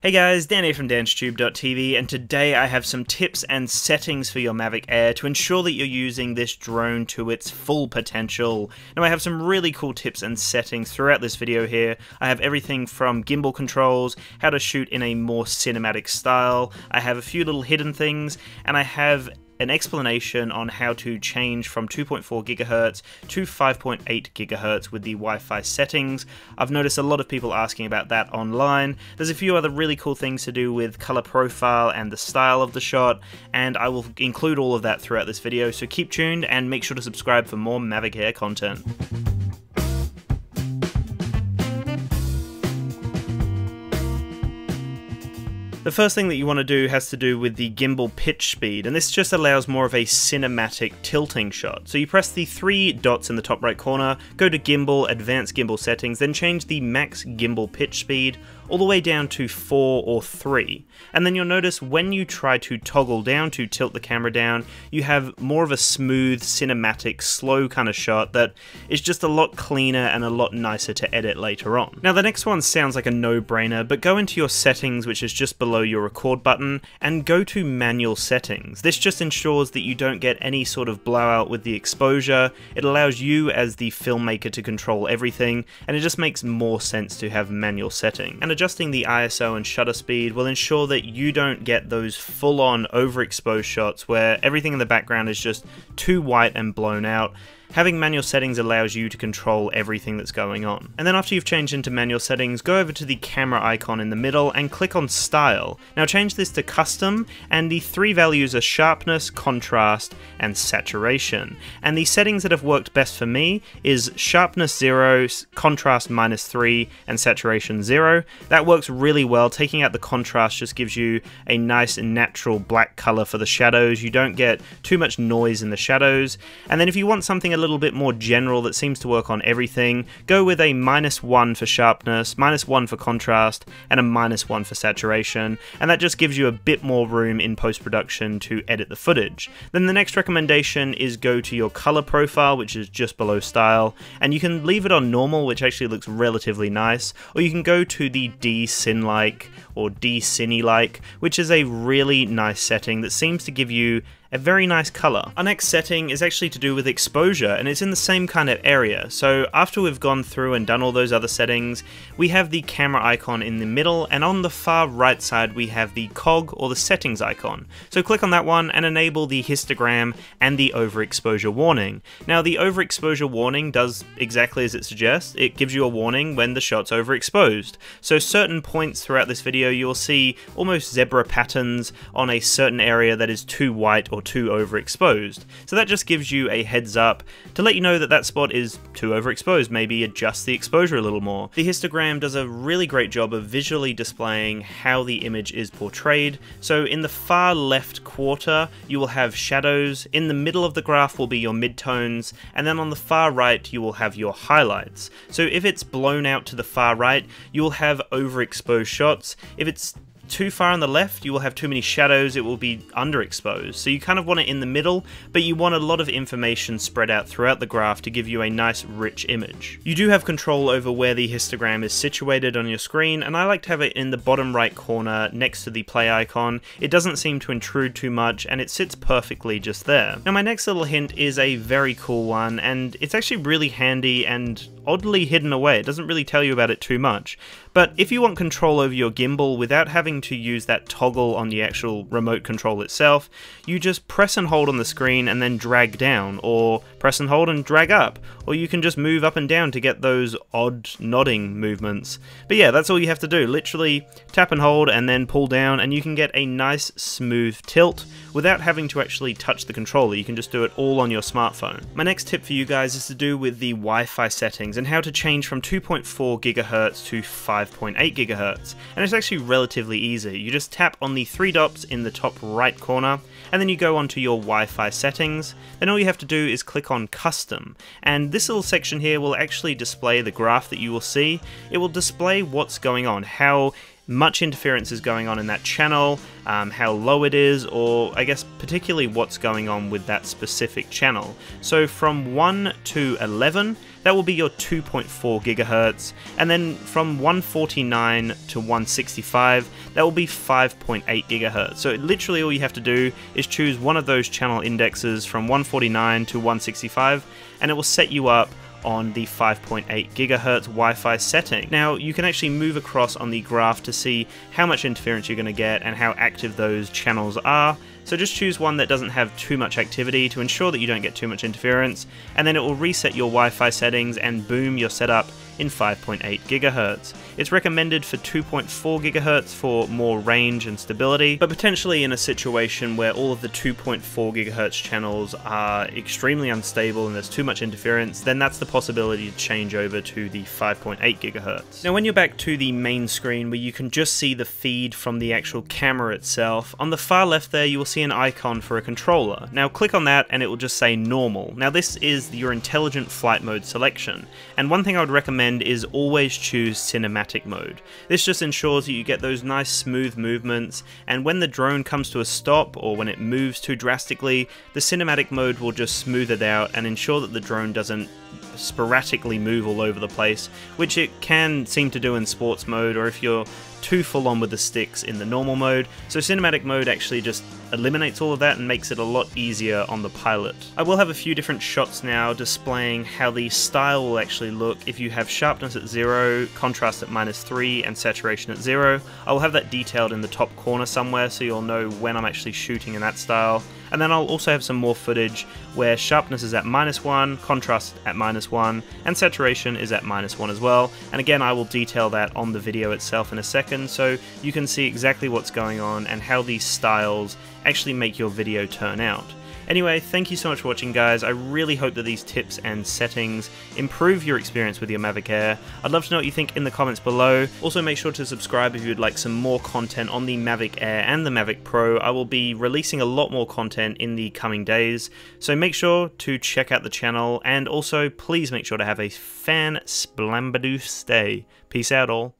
Hey guys, Dan here from DansTube.TV, and today I have some tips and settings for your Mavic Air to ensure that you're using this drone to its full potential. Now I have some really cool tips and settings throughout this video here. I have everything from gimbal controls, how to shoot in a more cinematic style, I have a few little hidden things, and I have an explanation on how to change from 2.4 GHz to 5.8 GHz with the Wi-Fi settings. I've noticed a lot of people asking about that online. There's a few other really cool things to do with color profile and the style of the shot, and I will include all of that throughout this video, so keep tuned and make sure to subscribe for more Mavic Air content. The first thing that you want to do has to do with the gimbal pitch speed, and this just allows more of a cinematic tilting shot. So you press the three dots in the top right corner, go to Gimbal, Advanced Gimbal Settings, then change the max gimbal pitch speed all the way down to 4 or 3. And then you'll notice when you try to toggle down to tilt the camera down, you have more of a smooth, cinematic, slow kind of shot that is just a lot cleaner and a lot nicer to edit later on. Now the next one sounds like a no-brainer, but go into your settings, which is just below your record button, and go to manual settings. This just ensures that you don't get any sort of blowout with the exposure. It allows you as the filmmaker to control everything, and it just makes more sense to have manual setting. And adjusting the ISO and shutter speed will ensure that you don't get those full-on overexposed shots where everything in the background is just too white and blown out. Having manual settings allows you to control everything that's going on. And then after you've changed into manual settings, go over to the camera icon in the middle and click on Style. Now change this to Custom, and the three values are Sharpness, Contrast, and Saturation. And the settings that have worked best for me is Sharpness 0, Contrast -3, and Saturation 0. That works really well. Taking out the contrast just gives you a nice natural black color for the shadows. You don't get too much noise in the shadows. And then if you want something a little bit more general that seems to work on everything, go with a -1 for sharpness, -1 for contrast, and a -1 for saturation, and that just gives you a bit more room in post-production to edit the footage. Then the next recommendation is go to your color profile, which is just below style, and you can leave it on normal, which actually looks relatively nice, or you can go to the D-Cin-like or D-Cine-like, which is a really nice setting that seems to give you a very nice color. Our next setting is actually to do with exposure, and it's in the same kind of area. So after we've gone through and done all those other settings, we have the camera icon in the middle, and on the far right side we have the cog or the settings icon. So click on that one and enable the histogram and the overexposure warning. Now the overexposure warning does exactly as it suggests. It gives you a warning when the shot's overexposed. So certain points throughout this video you'll see almost zebra patterns on a certain area that is too white or too overexposed. So that just gives you a heads up to let you know that that spot is too overexposed, maybe adjust the exposure a little more. The histogram does a really great job of visually displaying how the image is portrayed. So in the far left quarter you will have shadows, in the middle of the graph will be your midtones, and then on the far right you will have your highlights. So if it's blown out to the far right, you will have overexposed shots. If it's too far on the left, you will have too many shadows, it will be underexposed. So you kind of want it in the middle, but you want a lot of information spread out throughout the graph to give you a nice rich image. You do have control over where the histogram is situated on your screen, and I like to have it in the bottom right corner next to the play icon. It doesn't seem to intrude too much, and it sits perfectly just there. Now my next little hint is a very cool one, and it's actually really handy and oddly hidden away. It doesn't really tell you about it too much. But if you want control over your gimbal without having to use that toggle on the actual remote control itself, you just press and hold on the screen and then drag down, or press and hold and drag up, or you can just move up and down to get those odd nodding movements. But yeah, that's all you have to do. Literally tap and hold and then pull down, and you can get a nice smooth tilt without having to actually touch the controller. You can just do it all on your smartphone. My next tip for you guys is to do with the Wi-Fi settings and how to change from 2.4 GHz to 5.8 GHz. And it's actually relatively easy. You just tap on the three dots in the top right corner, and then you go onto your Wi-Fi settings. Then all you have to do is click on Custom, and this little section here will actually display the graph that you will see. It will display what's going on, how much interference is going on in that channel, how low it is, or I guess particularly what's going on with that specific channel. So from 1 to 11, that will be your 2.4 gigahertz, and then from 149 to 165, that will be 5.8 gigahertz. So literally all you have to do is choose one of those channel indexes from 149 to 165, and it will set you up on the 5.8 gigahertz Wi-Fi setting. Now you can actually move across on the graph to see how much interference you're going to get and how active those channels are. So just choose one that doesn't have too much activity to ensure that you don't get too much interference, and then it will reset your Wi-Fi settings and boom, you're set up in 5.8 gigahertz. It's recommended for 2.4 gigahertz for more range and stability, but potentially in a situation where all of the 2.4 gigahertz channels are extremely unstable and there's too much interference, then that's the possibility to change over to the 5.8 gigahertz. Now when you're back to the main screen where you can just see the feed from the actual camera itself, on the far left there you will see an icon for a controller. Now click on that and it will just say normal. Now this is your intelligent flight mode selection, and one thing I would recommend is always choose cinematic mode. This just ensures that you get those nice smooth movements, and when the drone comes to a stop or when it moves too drastically, the cinematic mode will just smooth it out and ensure that the drone doesn't sporadically move all over the place, which it can seem to do in sports mode or if you're too full on with the sticks in the normal mode. So cinematic mode actually just eliminates all of that and makes it a lot easier on the pilot. I will have a few different shots now displaying how the style will actually look if you have sharpness at 0, contrast at -3 and saturation at 0. I will have that detailed in the top corner somewhere so you'll know when I'm actually shooting in that style. And then I'll also have some more footage where sharpness is at -1, contrast at -1, and saturation is at -1 as well. And again, I will detail that on the video itself in a second so you can see exactly what's going on and how these styles actually make your video turn out. Anyway, thank you so much for watching, guys. I really hope that these tips and settings improve your experience with your Mavic Air. I'd love to know what you think in the comments below. Also, make sure to subscribe if you'd like some more content on the Mavic Air and the Mavic Pro. I will be releasing a lot more content in the coming days, so make sure to check out the channel, and also please make sure to have a fan-splambadoose day. Peace out, all.